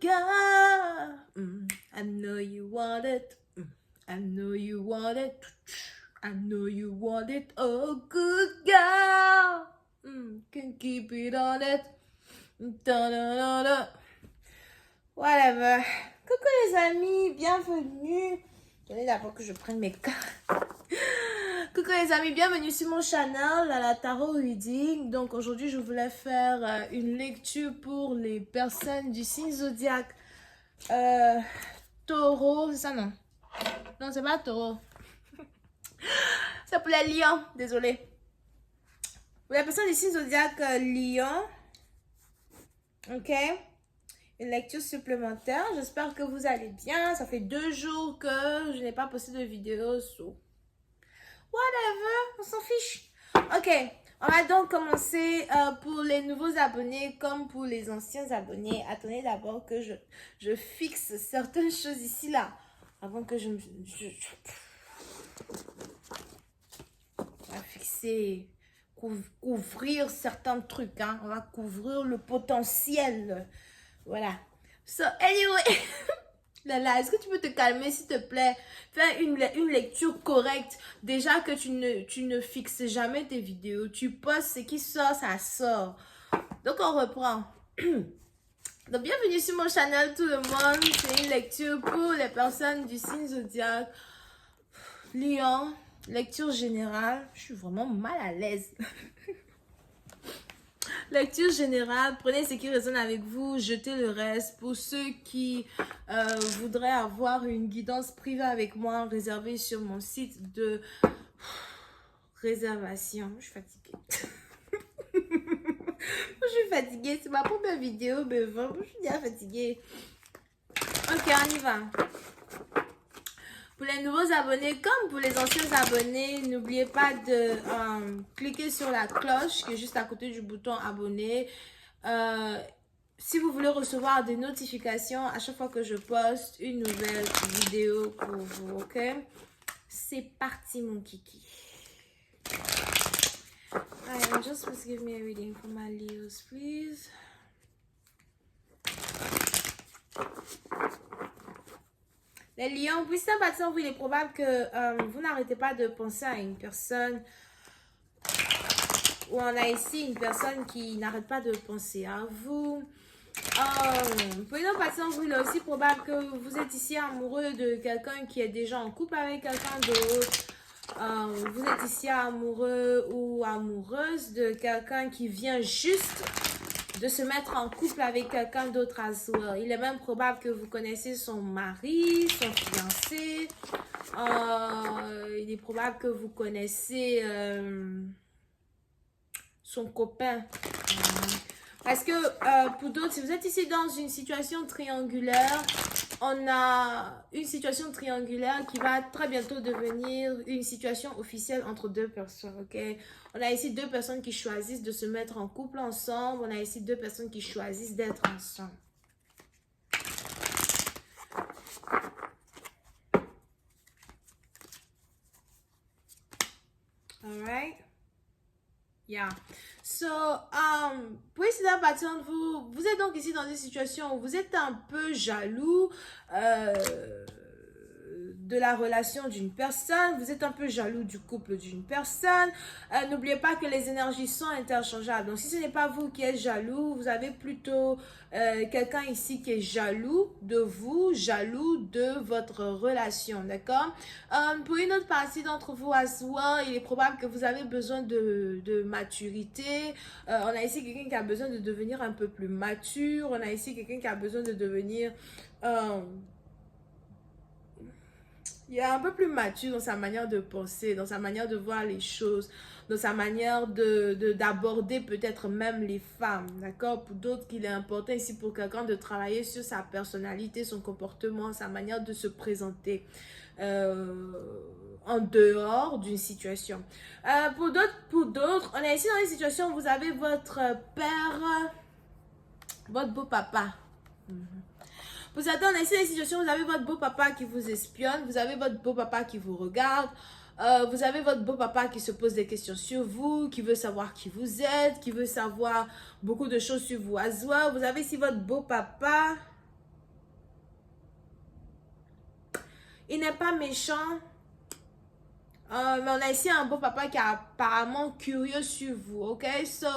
girl. I know you want it. I know you want it. I know you want it. Oh, good girl. Can keep it on it. Da-da-da-da. Whatever. Coucou les amis, bienvenue. Attendez d'abord que je prenne mes cartes. Coucou les amis, bienvenue sur mon channel à la Tarot Reading. Donc aujourd'hui je voulais faire une lecture pour les personnes du signe zodiaque Taureau, c'est ça non? Non, c'est pas Taureau. C'est pour les lions, désolé. Pour les personnes du signe zodiaque Lion. Ok. Une lecture supplémentaire. J'espère que vous allez bien. Ça fait 2 jours que je n'ai pas posté de vidéo sur whatever, on s'en fiche. Ok, on va donc commencer pour les nouveaux abonnés comme pour les anciens abonnés. Attendez d'abord que je fixe certaines choses ici là. Avant que on va fixer, couvrir certains trucs. Hein. On va couvrir le potentiel. Voilà. So, anyway. Lala, est-ce que tu peux te calmer s'il te plaît? Fais une lecture correcte. Déjà que tu ne fixes jamais tes vidéos. Tu postes ce qui sort, ça sort. Donc on reprend. Donc bienvenue sur mon channel tout le monde. C'est une lecture pour les personnes du signe zodiaque Lion. Lecture générale. Je suis vraiment mal à l'aise. Lecture générale, prenez ce qui résonne avec vous, jetez le reste. Pour ceux qui voudraient avoir une guidance privée avec moi, réservée sur mon site de réservation. Je suis fatiguée. Je suis fatiguée, c'est ma première vidéo, mais vraiment, je suis déjà fatiguée. Ok, on y va. Pour les nouveaux abonnés, comme pour les anciens abonnés, n'oubliez pas de cliquer sur la cloche qui est juste à côté du bouton abonner. Si vous voulez recevoir des notifications à chaque fois que je poste une nouvelle vidéo pour vous, ok? C'est parti mon kiki. Alright, just please give me a reading for my Leos, please. Les lions, puis ça, oui, il est probable que vous n'arrêtez pas de penser à une personne. Ou on a ici une personne qui n'arrête pas de penser à vous. Pour une autre personne, oui, il est aussi probable que vous êtes ici amoureux de quelqu'un qui est déjà en couple avec quelqu'un d'autre. Vous êtes ici amoureux ou amoureuse de quelqu'un qui vient juste de se mettre en couple avec quelqu'un d'autre à soi. Il est même probable que vous connaissez son mari, son fiancé. Il est probable que vous connaissez son copain. Parce que pour d'autres, si vous êtes ici dans une situation triangulaire, on a une situation triangulaire qui va très bientôt devenir une situation officielle entre 2 personnes, ok? On a ici 2 personnes qui choisissent de se mettre en couple ensemble. On a ici 2 personnes qui choisissent d'être ensemble. Alright? Yeah. So, pour essayer de partir de vous, vous êtes donc ici dans une situation où vous êtes un peu jaloux de la relation d'une personne, vous êtes un peu jaloux du couple d'une personne. N'oubliez pas que les énergies sont interchangeables. Donc, si ce n'est pas vous qui êtes jaloux, vous avez plutôt quelqu'un ici qui est jaloux de vous, jaloux de votre relation, d'accord? Pour une autre partie d'entre vous à soi, il est probable que vous avez besoin de maturité. On a ici quelqu'un qui a besoin de devenir un peu plus mature. On a ici quelqu'un qui a besoin de devenir... il est un peu plus mature dans sa manière de penser, dans sa manière de voir les choses, dans sa manière d'aborder peut-être même les femmes, d'accord? Pour d'autres, il est important ici pour quelqu'un de travailler sur sa personnalité, son comportement, sa manière de se présenter en dehors d'une situation. Pour d'autres, on est ici dans une situation où vous avez votre père, votre beau-papa. Pour certains, on est ici dans une situation où vous avez votre beau-papa qui vous espionne, vous avez votre beau-papa qui vous regarde, vous avez votre beau-papa qui se pose des questions sur vous, qui veut savoir qui vous êtes, qui veut savoir beaucoup de choses sur vous. Vous avez ici votre beau-papa il n'est pas méchant. Mais on a ici un beau papa qui est apparemment curieux sur vous, ok? So,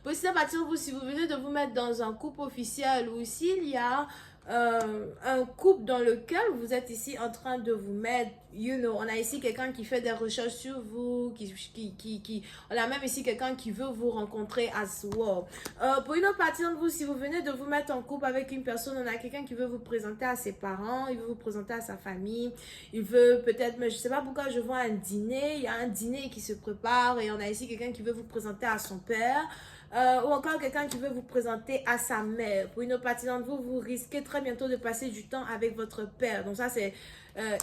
possible à partir de vous, si vous venez de vous mettre dans un couple officiel ou s'il y a un couple dans lequel vous êtes ici en train de vous mettre, on a ici quelqu'un qui fait des recherches sur vous, on a même ici quelqu'un qui veut vous rencontrer as well. Pour une autre partie de vous, si vous venez de vous mettre en couple avec une personne, on a quelqu'un qui veut vous présenter à ses parents, il veut vous présenter à sa famille, il veut peut-être, mais je sais pas pourquoi je vois un dîner, il y a un dîner qui se prépare et on a ici quelqu'un qui veut vous présenter à son père. Ou encore quelqu'un qui veut vous présenter à sa mère. Pour une autre partie d'entre vous, vous risquez très bientôt de passer du temps avec votre père. Donc ça, c'est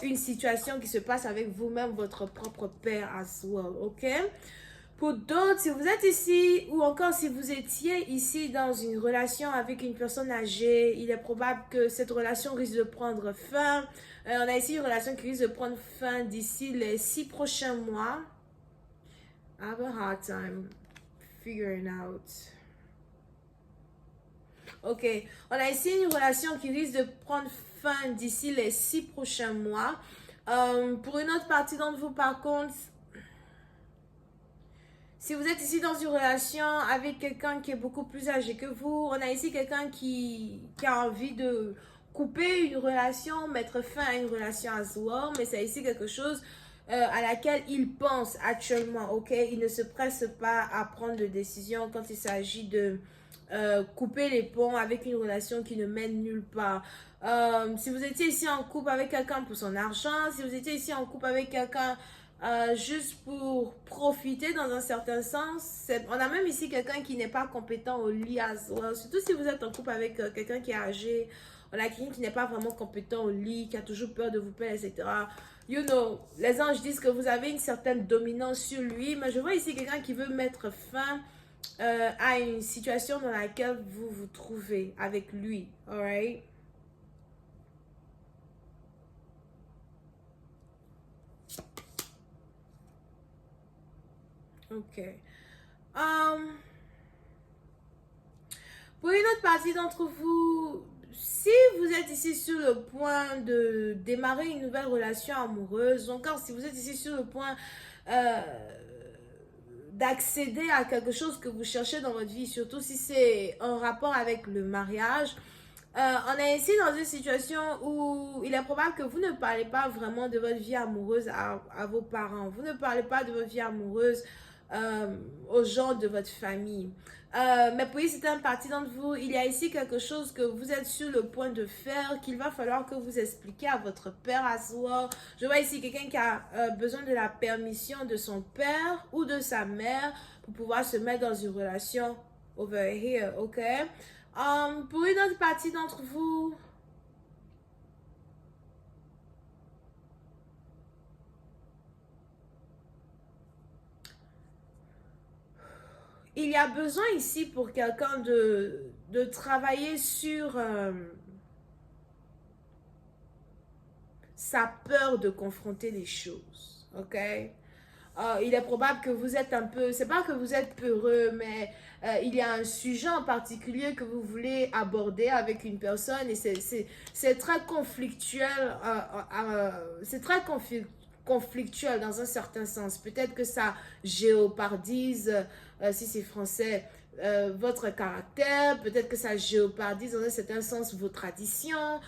une situation qui se passe avec vous-même, votre propre père as well, ok? Pour d'autres, si vous êtes ici, ou encore si vous étiez ici dans une relation avec une personne âgée, il est probable que cette relation risque de prendre fin. On a ici une relation qui risque de prendre fin d'ici les 6 prochains mois. I have a hard time figuring out. Ok, on a ici une relation qui risque de prendre fin d'ici les 6 prochains mois. Pour une autre partie d'entre vous, par contre, si vous êtes ici dans une relation avec quelqu'un qui est beaucoup plus âgé que vous, on a ici quelqu'un qui a envie de couper une relation, mettre fin à une relation as well, mais c'est ici quelque chose à laquelle il pense actuellement, ok? Il ne se presse pas à prendre de décision quand il s'agit de couper les ponts avec une relation qui ne mène nulle part. Si vous étiez ici en couple avec quelqu'un pour son argent, si vous étiez ici en couple avec quelqu'un juste pour profiter dans un certain sens, on a même ici quelqu'un qui n'est pas compétent au lit as well. Surtout si vous êtes en couple avec quelqu'un qui est âgé, on a quelqu'un qui n'est pas vraiment compétent au lit, qui a toujours peur de vous perdre, etc. Les anges disent que vous avez une certaine dominance sur lui, mais je vois ici quelqu'un qui veut mettre fin à une situation dans laquelle vous vous trouvez avec lui, alright? Ok. Pour une autre partie d'entre vous, si vous êtes ici sur le point de démarrer une nouvelle relation amoureuse, encore si vous êtes ici sur le point d'accéder à quelque chose que vous cherchez dans votre vie, surtout si c'est en rapport avec le mariage, on est ici dans une situation où il est probable que vous ne parlez pas vraiment de votre vie amoureuse à vos parents. Vous ne parlez pas de votre vie amoureuse aux gens de votre famille. Mais pour une certaine partie d'entre vous, il y a ici quelque chose que vous êtes sur le point de faire, qu'il va falloir que vous expliquiez à votre père à soi. Je vois ici quelqu'un qui a besoin de la permission de son père ou de sa mère pour pouvoir se mettre dans une relation over here, ok? Pour une autre partie d'entre vous, il y a besoin ici pour quelqu'un de travailler sur sa peur de confronter les choses, ok? Il est probable que vous êtes un peu, c'est pas que vous êtes peureux, mais il y a un sujet en particulier que vous voulez aborder avec une personne et c'est très conflictuel, c'est très conflictuel dans un certain sens. Peut-être que ça géopardise, si c'est français, votre caractère, peut-être que ça géopardise dans un certain sens vos traditions.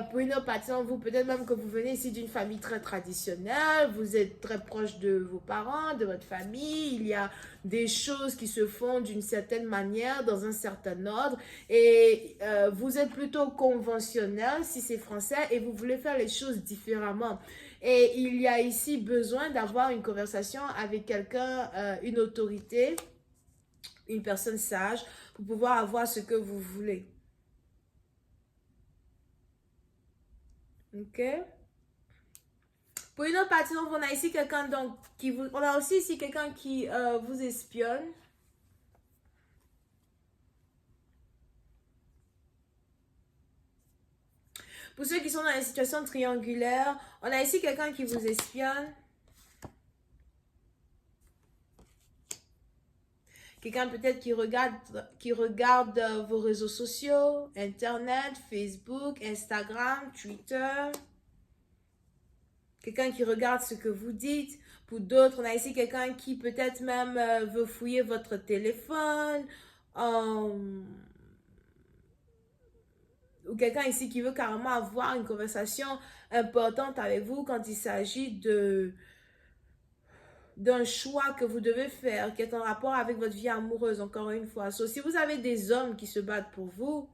Pour une autre partie d'entre vous, peut-être même que vous venez ici d'une famille très traditionnelle, vous êtes très proche de vos parents, de votre famille, il y a des choses qui se font d'une certaine manière, dans un certain ordre, et vous êtes plutôt conventionnel si c'est français, et vous voulez faire les choses différemment. Et il y a ici besoin d'avoir une conversation avec quelqu'un, une autorité, une personne sage, pour pouvoir avoir ce que vous voulez. Ok? Pour une autre partie, donc, on a ici quelqu'un donc qui vous, on a aussi ici quelqu'un qui vous espionne. Pour ceux qui sont dans les situations triangulaires, on a ici quelqu'un qui vous espionne. Quelqu'un peut-être qui regarde vos réseaux sociaux, Internet, Facebook, Instagram, Twitter. quelqu'un qui regarde ce que vous dites. Pour d'autres, on a ici quelqu'un qui peut-être même veut fouiller votre téléphone. Ou quelqu'un ici qui veut carrément avoir une conversation importante avec vous quand il s'agit d'un choix que vous devez faire qui est en rapport avec votre vie amoureuse, encore une fois. So, si vous avez des hommes qui se battent pour vous,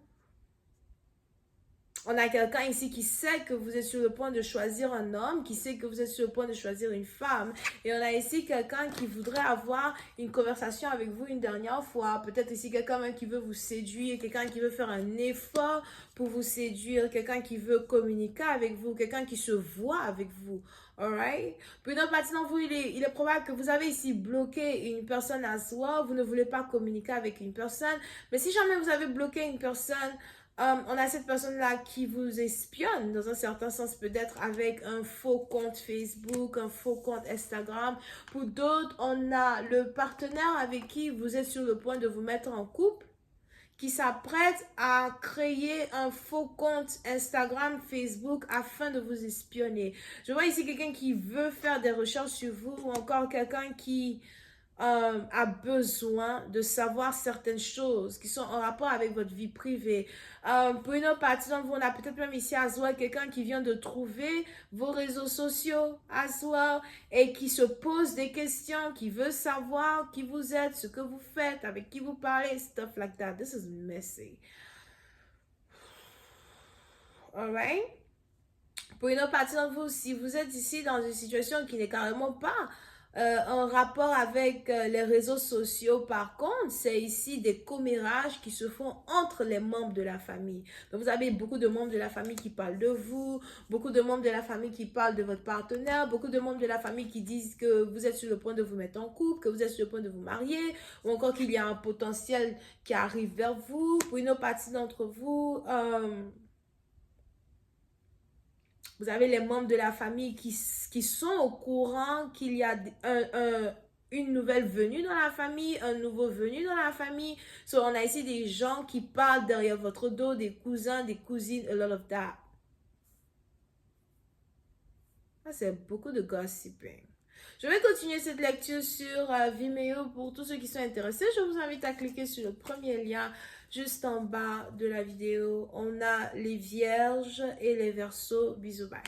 on a quelqu'un ici qui sait que vous êtes sur le point de choisir un homme, qui sait que vous êtes sur le point de choisir une femme. Et on a ici quelqu'un qui voudrait avoir une conversation avec vous une dernière fois. Peut-être ici quelqu'un même qui veut vous séduire, quelqu'un qui veut faire un effort pour vous séduire, quelqu'un qui veut communiquer avec vous, quelqu'un qui se voit avec vous. Alright? Puis dans partie d'entre vous, il est probable que vous avez ici bloqué une personne à soi, vous ne voulez pas communiquer avec une personne. Mais si jamais vous avez bloqué une personne, on a cette personne-là qui vous espionne, dans un certain sens, peut-être avec un faux compte Facebook, un faux compte Instagram. Pour d'autres, on a le partenaire avec qui vous êtes sur le point de vous mettre en couple, qui s'apprête à créer un faux compte Instagram, Facebook, afin de vous espionner. Je vois ici quelqu'un qui veut faire des recherches sur vous, ou encore quelqu'un qui a besoin de savoir certaines choses qui sont en rapport avec votre vie privée. Pour une autre partie d'entre vous, on a peut-être même ici à Zoa quelqu'un qui vient de trouver vos réseaux sociaux à Zoa et qui se pose des questions, qui veut savoir qui vous êtes, ce que vous faites, avec qui vous parlez, stuff like that. This is messy. Alright? Pour une autre partie d'entre vous, si vous êtes ici dans une situation qui n'est carrément pas en rapport avec les réseaux sociaux, par contre, c'est ici des commérages qui se font entre les membres de la famille. Donc, vous avez beaucoup de membres de la famille qui parlent de vous, beaucoup de membres de la famille qui parlent de votre partenaire, beaucoup de membres de la famille qui disent que vous êtes sur le point de vous mettre en couple, que vous êtes sur le point de vous marier, ou encore qu'il y a un potentiel qui arrive vers vous. Pour une autre partie d'entre vous, vous avez les membres de la famille qui sont au courant qu'il y a une nouvelle venue dans la famille, un nouveau venu dans la famille. So, on a ici des gens qui parlent derrière votre dos, des cousins, des cousines, a lot of that. Ça, c'est beaucoup de gossiping. Je vais continuer cette lecture sur Vimeo. Pour tous ceux qui sont intéressés, je vous invite à cliquer sur le premier lien juste en bas de la vidéo. On a les vierges et les verseaux. Bisous, bye.